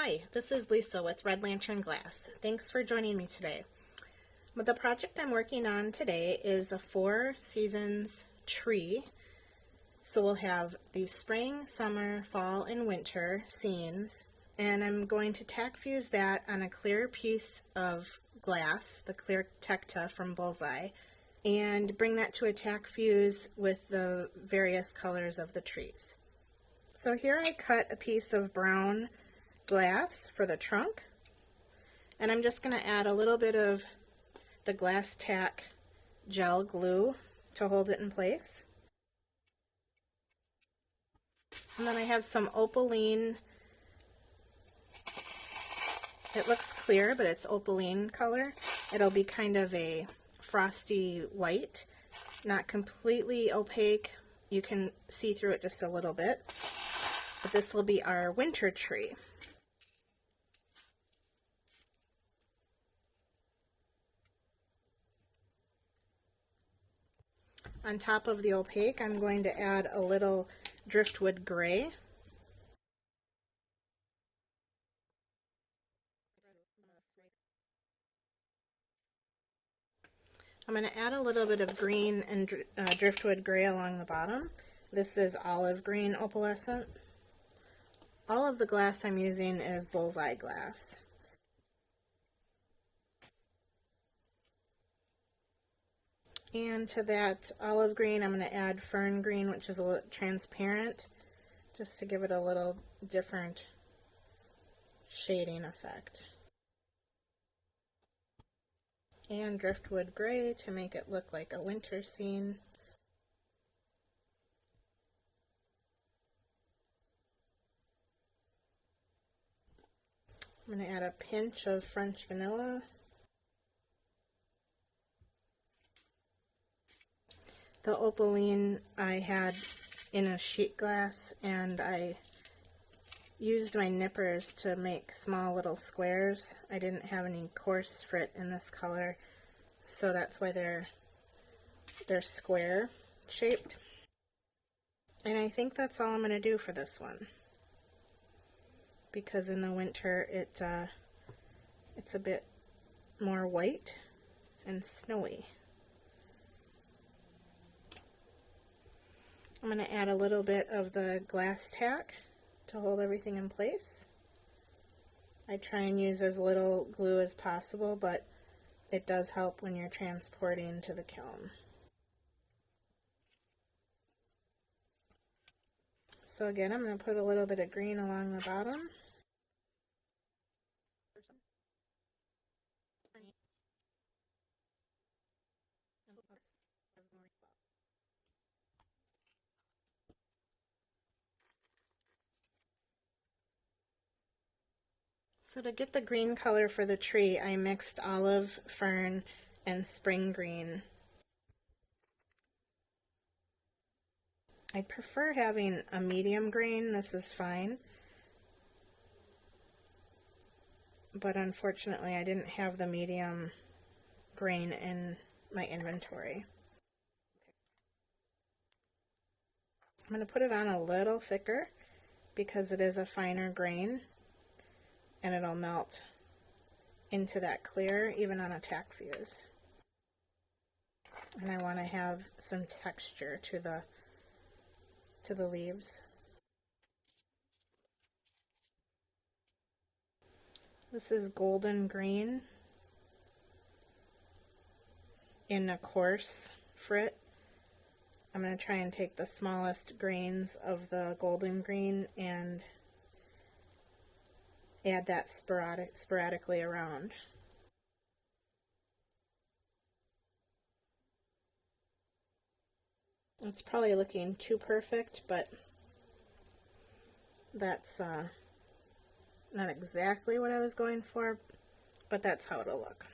Hi, this is Lisa with Red Lantern Glass. Thanks for joining me today. But the project I'm working on today is a 4 seasons tree. So we'll have the spring, summer, fall, and winter scenes, and I'm going to tack fuse that on a clear piece of glass, the clear tekta from Bullseye, and bring that to a tack fuse with the various colors of the trees. So here I cut a piece of brown glass for the trunk, and I'm just going to add a little bit of the glass tack gel glue to hold it in place. And then I have some opaline. It looks clear, but it's opaline color. It'll be kind of a frosty white, not completely opaque. You can see through it just a little bit. But this will be our winter tree. On top of the opaque, I'm going to add a little driftwood gray. I'm going to add a little bit of green and driftwood gray along the bottom. This is olive green opalescent. All of the glass I'm using is Bullseye glass. And to that olive green, I'm going to add fern green, which is a little transparent, just to give it a little different shading effect. And driftwood gray to make it look like a winter scene. I'm going to add a pinch of French vanilla. The opaline I had in a sheet glass, and I used my nippers to make small little squares. I didn't have any coarse frit in this color, so that's why they're square shaped. And I think that's all I'm going to do for this one, because in the winter it's a bit more white and snowy. I'm going to add a little bit of the glass tack to hold everything in place. I try and use as little glue as possible, but it does help when you're transporting to the kiln. So again, I'm going to put a little bit of green along the bottom. So to get the green color for the tree, I mixed olive, fern, and spring green. I prefer having a medium green. This is fine. But unfortunately, I didn't have the medium green in my inventory. I'm going to put it on a little thicker because it is a finer grain, and it'll melt into that clear even on a tack fuse. And I want to have some texture to the leaves. This is golden green in a coarse frit. I'm going to try and take the smallest grains of the golden green and add that sporadically around. It's probably looking too perfect, but that's not exactly what I was going for, but that's how it'll look.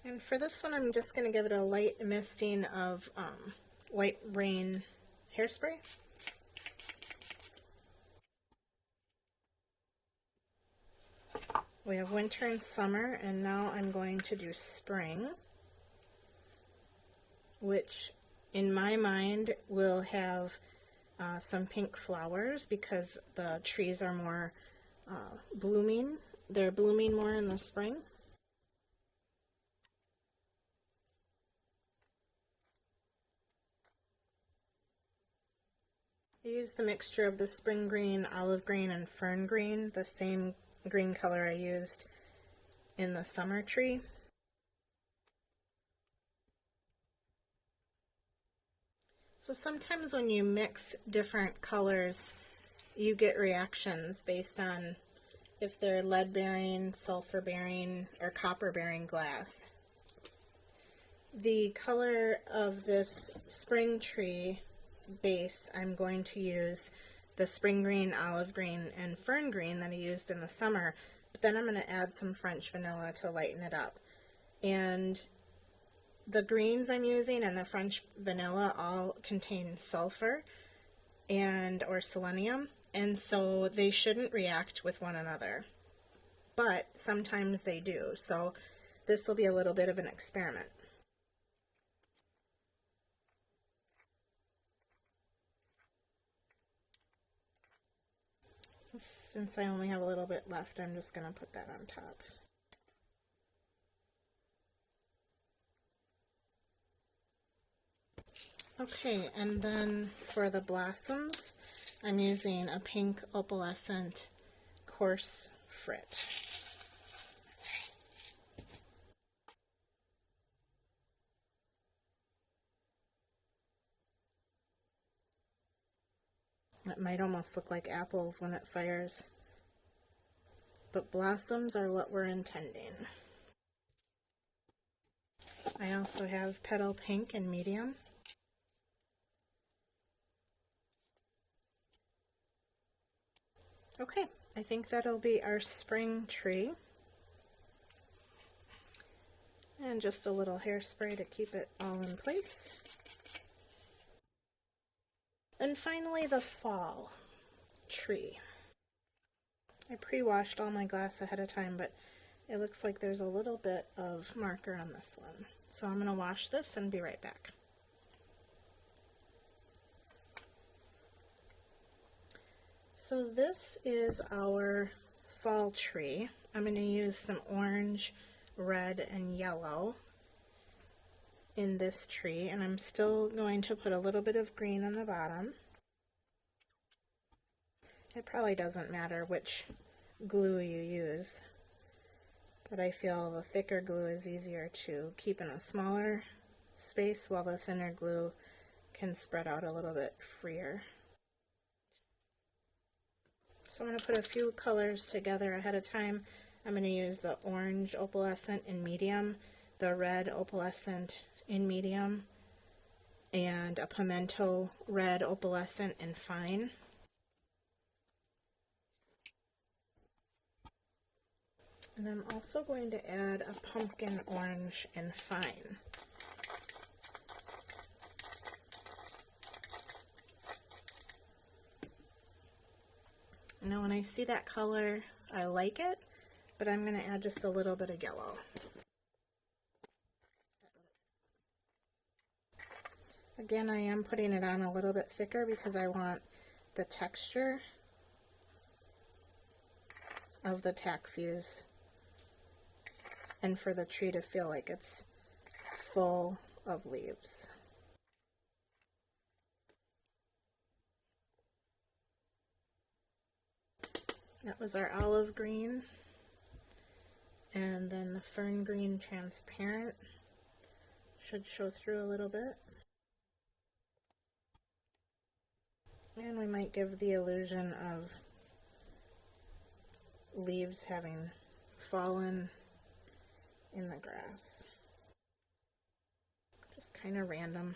And for this one, I'm just going to give it a light misting of White Rain hairspray. We have winter and summer, and now I'm going to do spring. which in my mind will have some pink flowers because the trees are more blooming. They're blooming more in the spring. I used the mixture of the spring green, olive green, and fern green, the same green color I used in the summer tree. So sometimes when you mix different colors, you get reactions based on if they're lead bearing, sulfur bearing, or copper bearing glass. The color of this spring tree base, I'm going to use the spring green, olive green, and fern green that I used in the summer, but then I'm going to add some French vanilla to lighten it up. And the greens I'm using and the French vanilla all contain sulfur or selenium, and so they shouldn't react with one another. But sometimes they do, so this will be a little bit of an experiment. Since I only have a little bit left, I'm just going to put that on top. Okay, and then for the blossoms, I'm using a pink opalescent coarse frit. It might almost look like apples when it fires, but blossoms are what we're intending. I also have petal pink and medium. Okay, I think that'll be our spring tree. And just a little hairspray to keep it all in place. And finally, the fall tree. I pre-washed all my glass ahead of time, but it looks like there's a little bit of marker on this one. So I'm going to wash this and be right back. So this is our fall tree. I'm going to use some orange, red, and yellow in this tree, and I'm still going to put a little bit of green on the bottom. It probably doesn't matter which glue you use, but I feel the thicker glue is easier to keep in a smaller space, while the thinner glue can spread out a little bit freer. So I'm going to put a few colors together ahead of time. I'm going to use the orange opalescent in medium, the red opalescent in medium, and a pimento red opalescent in fine. And I'm also going to add a pumpkin orange in fine. Now when I see that color, I like it, but I'm going to add just a little bit of yellow. Again, I am putting it on a little bit thicker because I want the texture of the tack fuse and for the tree to feel like it's full of leaves. That was our olive green, and then the fern green transparent should show through a little bit. And we might give the illusion of leaves having fallen in the grass. Just kind of random.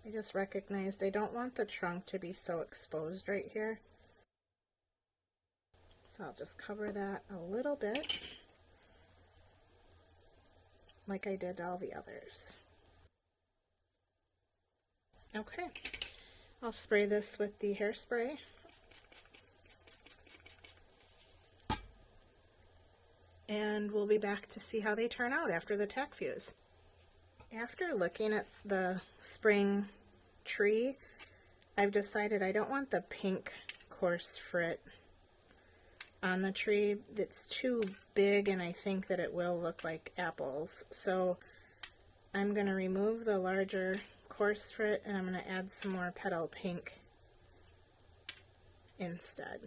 I just recognized I don't want the trunk to be so exposed right here. So I'll just cover that a little bit, like I did all the others. Okay, I'll spray this with the hairspray. And and we'll be back to see how they turn out after the tack fuse. After looking at the spring tree, I've decided I don't want the pink coarse frit on the tree. It's too big and I think that it will look like apples. So I'm going to remove the larger coarse frit and I'm going to add some more petal pink instead.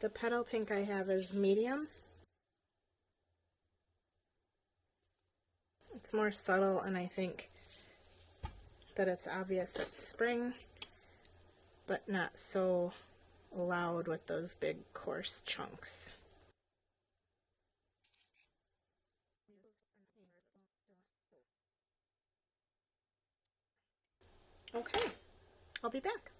The petal pink I have is medium. It's more subtle and I think that it's obvious it's spring, but not so loud with those big coarse chunks. Okay, I'll be back.